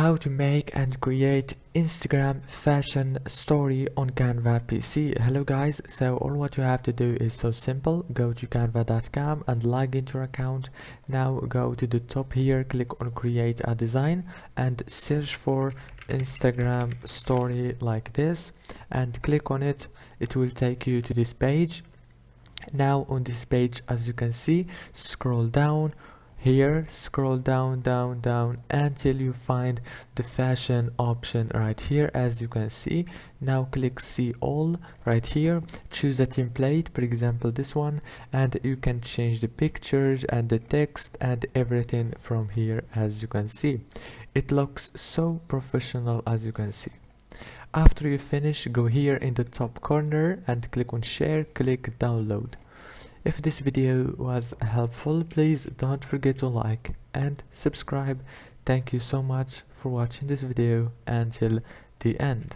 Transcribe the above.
how to make and create Instagram fashion story on Canva PC. Hello guys, so all what you have to do is so simple. Go to canva.com and log into your account. Now go to the top here, click on create a design and search for Instagram story like this and click on it. It will take you to this page. Now on this page, as you can see, scroll down here, scroll down until you find the fashion option right here. As you can see, now click see all right here, choose a template, for example this one, and you can change the pictures and the text and everything from here. As you can see, it looks so professional. As you can see, after you finish, go here in the top corner and click on share, click download. If this video was helpful, please don't forget to like and subscribe. Thank you so much for watching this video until the end.